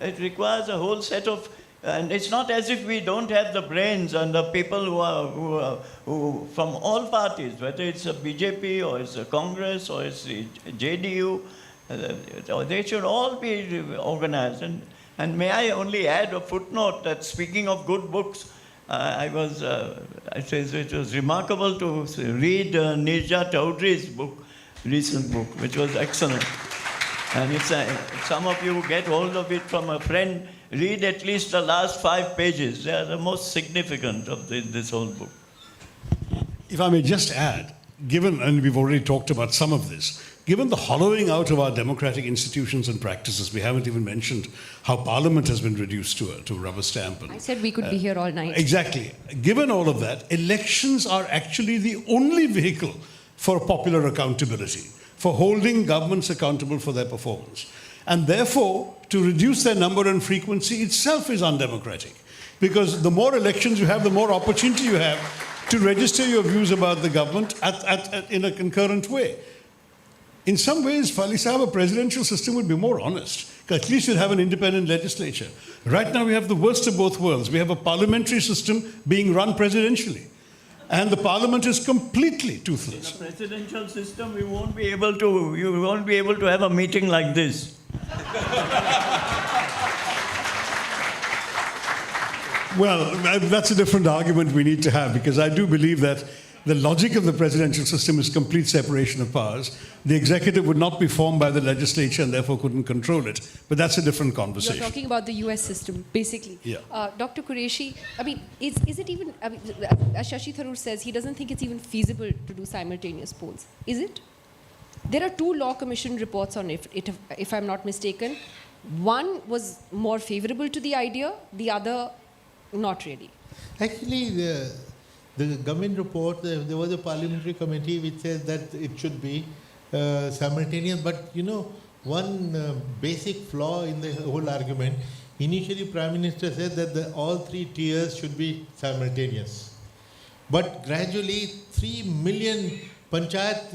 it requires a whole set of, and it's not as if we don't have the brains and the people who from all parties, whether it's a BJP or it's a Congress or it's the JDU, they should all be organized. And may I only add a footnote that, speaking of good books, it was remarkable to read Nirja Chowdhury's book, recent book, which was excellent. And if some of you get hold of it from a friend, read at least the last 5 pages. They are the most significant of this whole book. If I may just add, given, and we've already talked about some of this, given the hollowing out of our democratic institutions and practices, we haven't even mentioned how Parliament has been reduced to a rubber stamp. And, I said we could be here all night. Exactly. Given all of that, elections are actually the only vehicle for popular accountability, for holding governments accountable for their performance. And therefore, to reduce their number and frequency itself is undemocratic. Because the more elections you have, the more opportunity you have to register your views about the government in a concurrent way. In some ways, Fali Sahib, a presidential system would be more honest. At least you'd have an independent legislature. Right now, we have the worst of both worlds. We have a parliamentary system being run presidentially. And the parliament is completely toothless. In a presidential system, you won't be able to have a meeting like this. Well, that's a different argument we need to have, because I do believe that the logic of the presidential system is complete separation of powers. The executive would not be formed by the legislature and therefore couldn't control it. But that's a different conversation. You're talking about the US system, basically. Yeah. Dr. Quraishi, I mean, is it even, I mean, as Shashi Tharoor says, he doesn't think it's even feasible to do simultaneous polls. Is it? There are 2 Law Commission reports on it, if I'm not mistaken. One was more favorable to the idea, the other not really. Actually, the government report, there was a parliamentary committee which says that it should be simultaneous. But you know, one basic flaw in the whole argument, initially Prime Minister said that all 3 tiers should be simultaneous. But gradually 3 million panchayat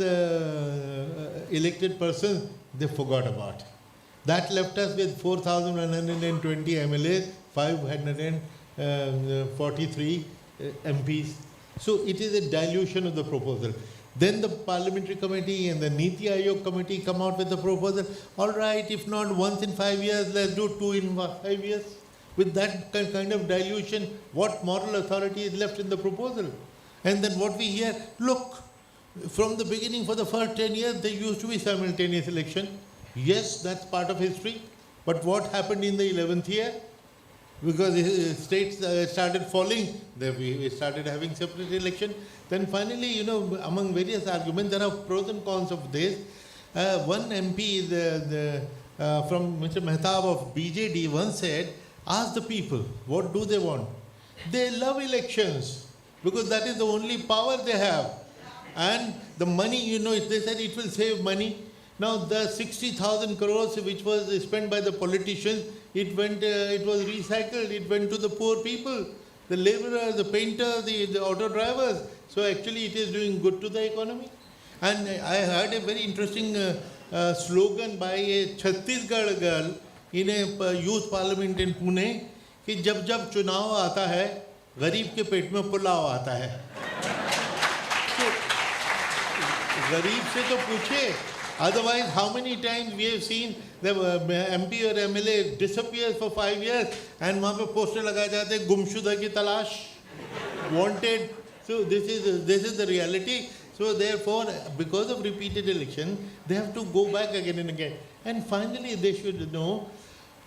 elected persons, they forgot about. That left us with 4,120 MLAs, 543 MPs. So it is a dilution of the proposal. Then the parliamentary committee and the Niti Aayog committee come out with the proposal. All right, if not once in 5 years, let's do 2 in 5 years. With that kind of dilution, what moral authority is left in the proposal? And then what we hear, look, from the beginning, for the first 10 years, there used to be simultaneous election. Yes, that's part of history. But what happened in the 11th year? Because states started falling, we started having separate election. Then finally, you know, among various arguments, there are pros and cons of this. One MP from Mr. Mehtab of BJD once said, ask the people, what do they want? They love elections because that is the only power they have. And the money, you know, they said it will save money. Now the 60,000 crores which was spent by the politicians, it was recycled, it went to the poor people, the laborers, the painters, the auto drivers. So actually it is doing good to the economy. And I heard a very interesting slogan by a Chhattisgarh girl in a youth parliament in Pune, कि जब जब चुनाव आता है, गरीब के पेट में पुलाव आता है. गरीब से तो पूछे. Otherwise, how many times we have seen the MP or MLA disappears for 5 years and वहाँ पे poster लगाए जाते हैं गुमशुदा की तलाश, wanted. So this is the reality. So therefore, because of repeated election, they have to go back again and again. And finally, they should know.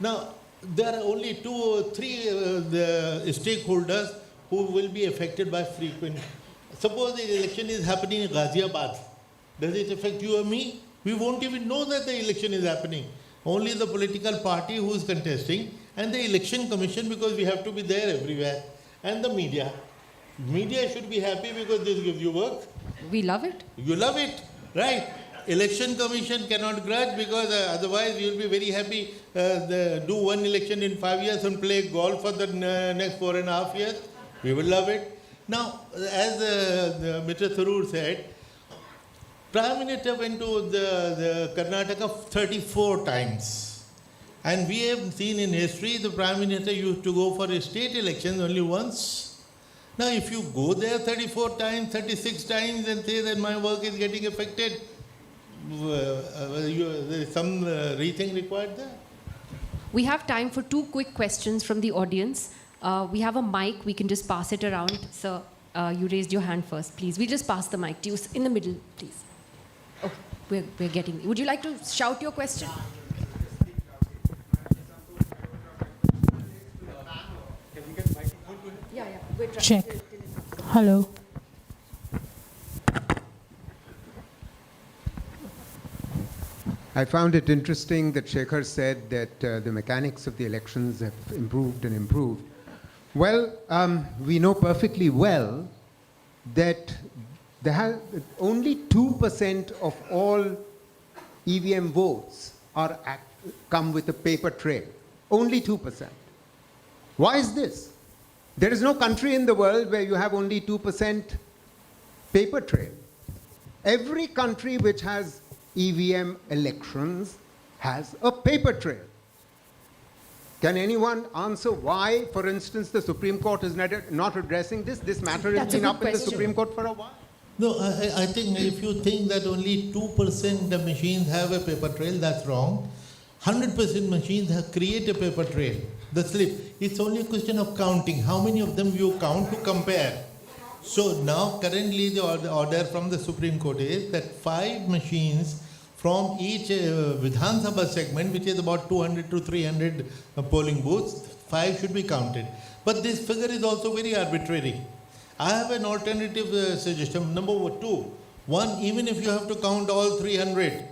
Now, there are only 2 or 3 the stakeholders who will be affected by frequent. Suppose the election is happening in Ghaziabad. Does it affect you or me? We won't even know that the election is happening. Only the political party who is contesting and the election commission, because we have to be there everywhere. And the media. Media should be happy because this gives you work. We love it. You love it, right? Election commission cannot grudge because otherwise you will be very happy do one election in 5 years and play golf for the next 4.5 years. We will love it. Now, as Mr. Tharoor said, Prime Minister went to the Karnataka 34 times. And we have seen in history the Prime Minister used to go for a state elections only once. Now, if you go there 34 times, 36 times and say that my work is getting affected, there is some rethink required there. We have time for 2 quick questions from the audience. We have a mic. We can just pass it around. Sir, you raised your hand first, please. We'll just pass the mic to you in the middle, please. Oh, we're getting. Would you like to shout your question? Check. Hello. I found it interesting that Shekhar said that the mechanics of the elections have improved and improved. Well, we know perfectly well that only 2% of all EVM votes come with a paper trail. Only 2%. Why is this? There is no country in the world where you have only 2% paper trail. Every country which has EVM elections has a paper trail. Can anyone answer why, for instance, the Supreme Court is not addressing this? This matter has been up in the Supreme Court for a while. No, I think if you think that only 2% of machines have a paper trail, that's wrong. 100% machines create a paper trail, the slip. It's only a question of counting. How many of them you count to compare? So now currently the order from the Supreme Court is that 5 machines from each Vidhan Sabha segment, which is about 200 to 300 polling booths, 5 should be counted. But this figure is also very arbitrary. I have an alternative suggestion. Number 2, even if you have to count all 300,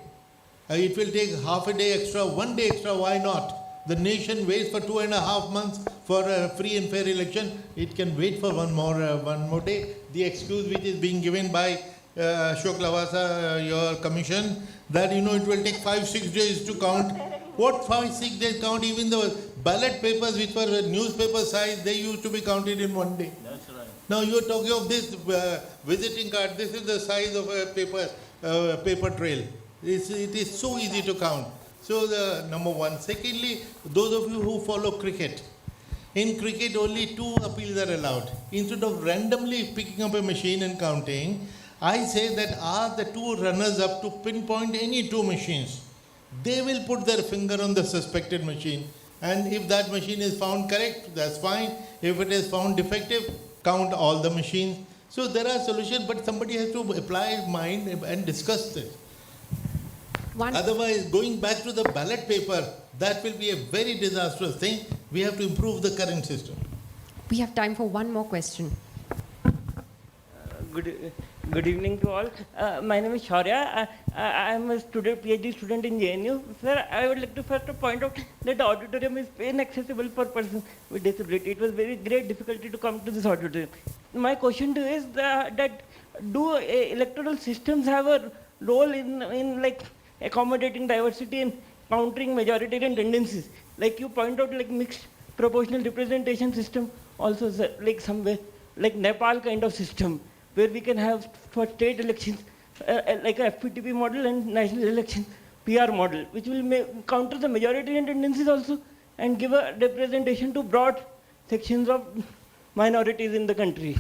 it will take half a day extra, 1 day extra, why not? The nation waits for 2.5 months for a free and fair election. It can wait for one more day. The excuse which is being given by Ashok Lavasa, your commission, that it will take 5-6 days to count. What 5-6 days count? Even the ballot papers which were newspaper size, they used to be counted in 1 day. That's right. Now you are talking of this visiting card. This is the size of a paper trail. It is so easy to count. So the number 1. Secondly, those of you who follow cricket, in cricket only 2 appeals are allowed. Instead of randomly picking up a machine and counting, I say that ask the 2 runners up to pinpoint any 2 machines. They will put their finger on the suspected machine, and if that machine is found correct, that's fine. If it is found defective, count all the machines. So there are solutions, but somebody has to apply mind and discuss it. Otherwise, going back to the ballot paper, that will be a very disastrous thing. We have to improve the current system. We have time for one more question. Good evening to all. My name is Shaurya. I am a PhD student in JNU. Sir, I would like to first point out that the auditorium is inaccessible for persons with disability. It was very great difficulty to come to this auditorium. My question to you is that do electoral systems have a role in like accommodating diversity and countering majoritarian tendencies? Like you point out, like mixed proportional representation system also, like somewhere, like Nepal kind of system, where we can have for state elections like a FPTP model and national election PR model, which will counter the majoritarian tendencies also and give a representation to broad sections of minorities in the country.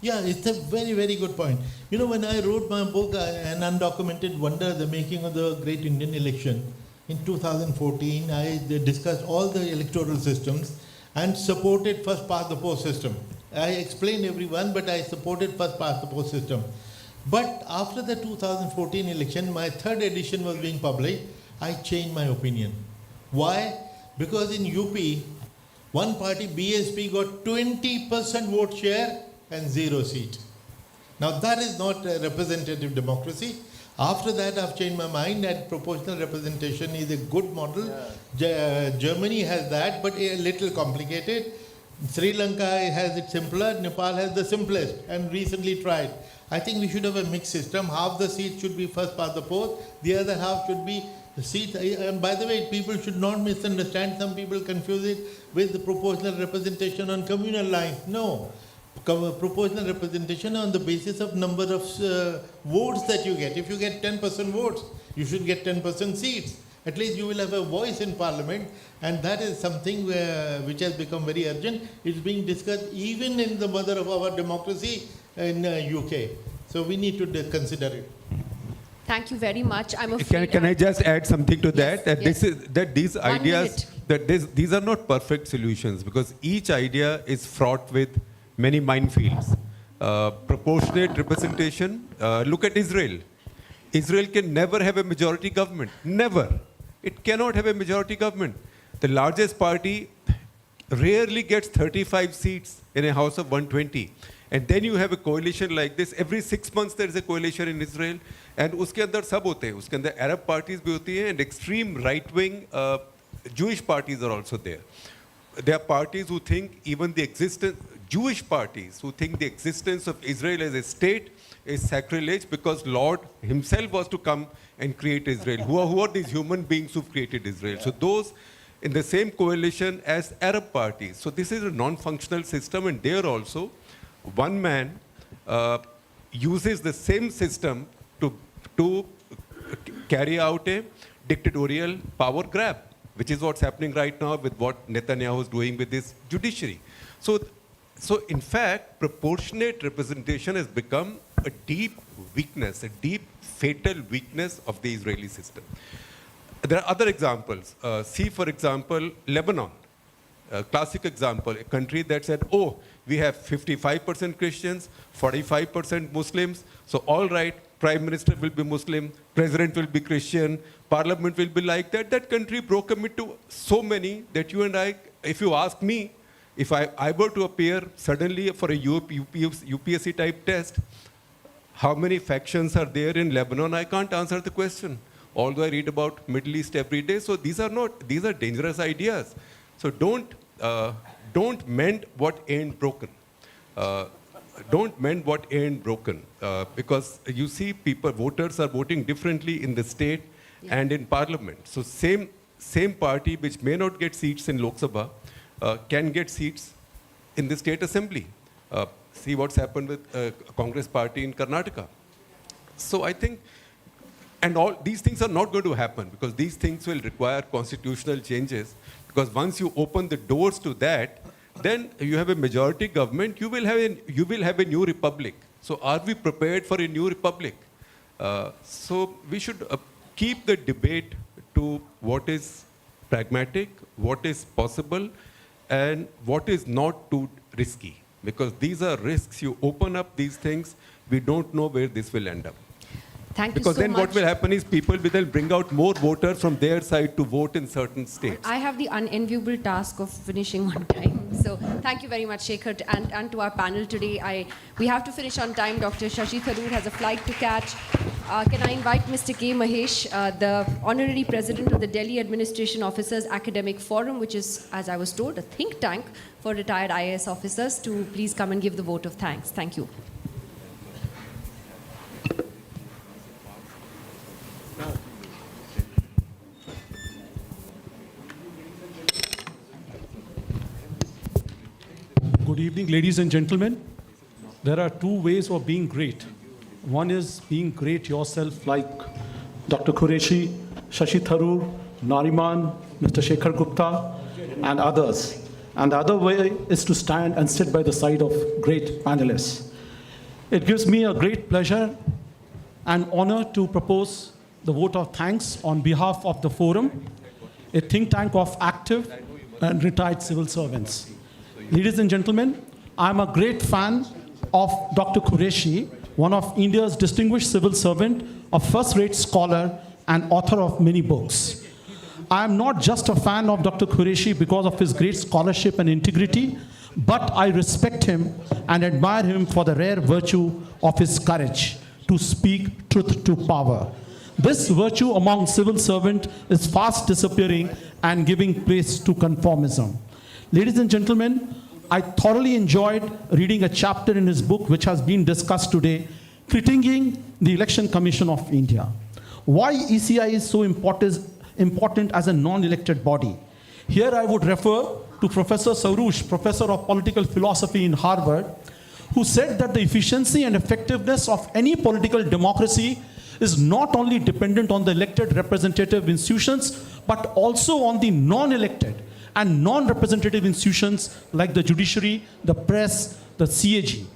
Yeah, it's a very, very good point. When I wrote my book, An Undocumented Wonder, The Making of the Great Indian Election, in 2014, I discussed all the electoral systems and supported first past the post system. I explained everyone, but I supported first past the post system. But after the 2014 election, my 3rd edition was being published, I changed my opinion. Why? Because in UP, one party, BSP, got 20% vote share and 0 seat. Now that is not a representative democracy. After that, I've changed my mind that proportional representation is a good model. Yeah. Germany has that, but a little complicated. Sri Lanka has it simpler, Nepal has the simplest and recently tried. I think we should have a mixed system. Half the seats should be first past the post, the other half should be the seats. And by the way, people should not misunderstand. Some people confuse it with the proportional representation on communal lines. No. Proportional representation on the basis of number of votes that you get. If you get 10% votes, you should get 10% seats. At least you will have a voice in parliament, and that is something which has become very urgent. It's being discussed even in the mother of our democracy in UK. So we need to consider it. Thank you very much. I'm afraid. Can I just add something to that? Yes, That these ideas, these are not perfect solutions, because each idea is fraught with many minefields. Proportionate representation. Look at Israel. Israel can never have a majority government. Never. It cannot have a majority government. The largest party rarely gets 35 seats in a house of 120. And then you have a coalition like this. Every 6 months there is a coalition in Israel. And उसके अंदर सब होते हैं, उसके अंदर अरब parties भी होती हैं and extreme right wing Jewish parties are also there. There are parties who think even the existence, Jewish parties who think the existence of Israel as a state is sacrilege because Lord himself was to come and create Israel. Who are these human beings who've created Israel? So those in the same coalition as Arab parties. So this is a non-functional system, and there also one man uses the same system to carry out a dictatorial power grab, which is what's happening right now with what Netanyahu is doing with his judiciary. So in fact, proportionate representation has become a deep weakness, a deep fatal weakness of the Israeli system. There are other examples. See, for example, Lebanon, a classic example, a country that said, oh, we have 55% Christians, 45% Muslims, so all right, Prime Minister will be Muslim, President will be Christian, Parliament will be like that. That country broke up into so many that you and I, if you ask me, if I were to appear suddenly for a UPSC type test, how many factions are there in Lebanon? I can't answer the question. Although I read about Middle East every day, so these are dangerous ideas. So don't mend what ain't broken. Don't mend what ain't broken, because you see voters are voting differently in the state and in parliament. So same party which may not get seats in Lok Sabha can get seats in the state assembly. See what's happened with Congress party in Karnataka. So I think, and all these things are not going to happen because these things will require constitutional changes, because once you open the doors to that, then you have a majority government, you will have a new republic. So are we prepared for a new republic? So we should keep the debate to what is pragmatic, what is possible, and what is not too risky. Because these are risks. You open up these things, we don't know where this will end up. Thank you because so then much. what will happen is people will then bring out more voters from their side to vote in certain states. I have the unenviable task of finishing on time. So thank you very much, Shekhar, and to our panel today. We have to finish on time. Dr. Shashi Tharoor has a flight to catch. Can I invite Mr. K. Mahesh, the Honorary President of the Delhi Administration Officers Academic Forum, which is, as I was told, a think tank for retired IAS officers, to please come and give the vote of thanks. Thank you. Good evening, ladies and gentlemen. There are two ways of being great. One is being great yourself, like Dr. Quraishi, Shashi Tharoor, Nariman, Mr. Shekhar Gupta, and others. And the other way is to stand and sit by the side of great panelists. It gives me a great pleasure and honor to propose the vote of thanks on behalf of the forum, a think tank of active and retired civil servants. Ladies and gentlemen, I'm a great fan of Dr. Quraishi, one of India's distinguished civil servant, a first-rate scholar and author of many books. I am not just a fan of Dr. Quraishi because of his great scholarship and integrity, but I respect him and admire him for the rare virtue of his courage to speak truth to power. This virtue among civil servants is fast disappearing and giving place to conformism. Ladies and gentlemen, I thoroughly enjoyed reading a chapter in his book which has been discussed today, critiquing the Election Commission of India. Why ECI is so important as a non-elected body. Here I would refer to Professor Sarush, Professor of Political Philosophy in Harvard, who said that the efficiency and effectiveness of any political democracy is not only dependent on the elected representative institutions, but also on the non-elected and non-representative institutions like the judiciary, the press, the CAG.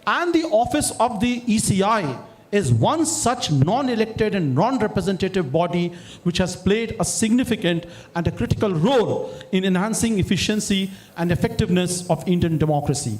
And the office of the ECI is one such non-elected and non-representative body which has played a significant and a critical role in enhancing efficiency and effectiveness of Indian democracy.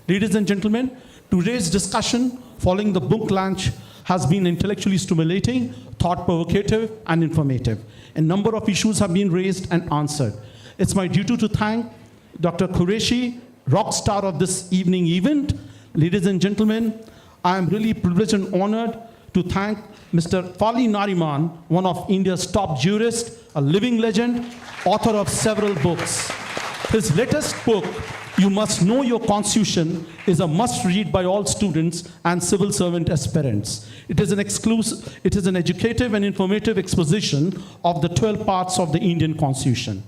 Ladies and gentlemen, today's discussion following the book launch has been intellectually stimulating, thought-provocative, and informative. A number of issues have been raised and answered. It's my duty to thank Dr. Quraishi, rock star of this evening event. Ladies and gentlemen, I am really privileged and honored to thank Mr. Fali Nariman, one of India's top jurists, a living legend, author of several books. His latest book, You Must Know Your Constitution, is a must-read by all students and civil servant aspirants. It is an educative and informative exposition of the 12 parts of the Indian Constitution.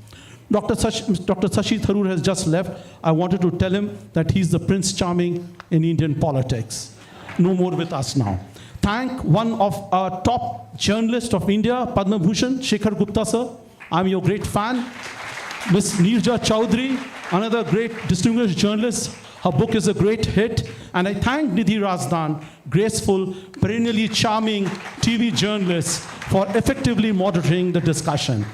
Dr. Shashi Tharoor has just left. I wanted to tell him that he's the Prince Charming in Indian politics. No more with us now. Thank one of our top journalists of India, Padma Bhushan, Shekhar Gupta sir. I'm your great fan. Ms. Neerja Chowdhury, another great distinguished journalist. Her book is a great hit. And I thank Nidhi Razdan, graceful, perennially charming TV journalist, for effectively moderating the discussion.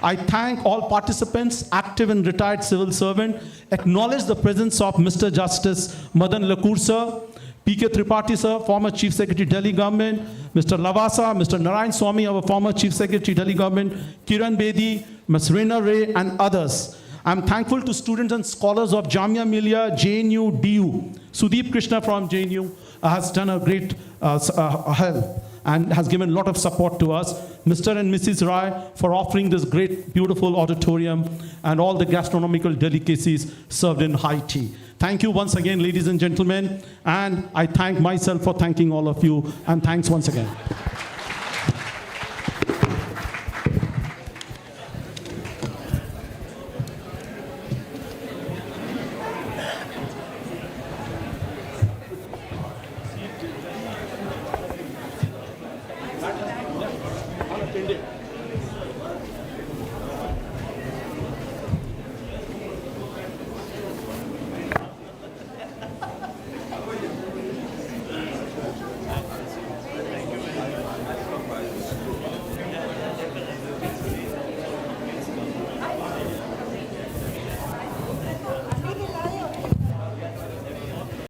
I thank all participants, active and retired civil servant, acknowledge the presence of Mr. Justice Madan Lakur sir, P.K. Tripathi sir, former Chief Secretary, Delhi Government, Mr. Lavasa, Mr. Narayan Swamy, our former Chief Secretary, Delhi Government, Kiran Bedi, Ms. Reena Ray, and others. I'm thankful to students and scholars of Jamia Millia, JNU, DU. Sudeep Krishna from JNU has done a great help and has given a lot of support to us. Mr. and Mrs. Rai for offering this great, beautiful auditorium and all the gastronomical delicacies served in high tea. Thank you once again, ladies and gentlemen, and I thank myself for thanking all of you, and thanks once again.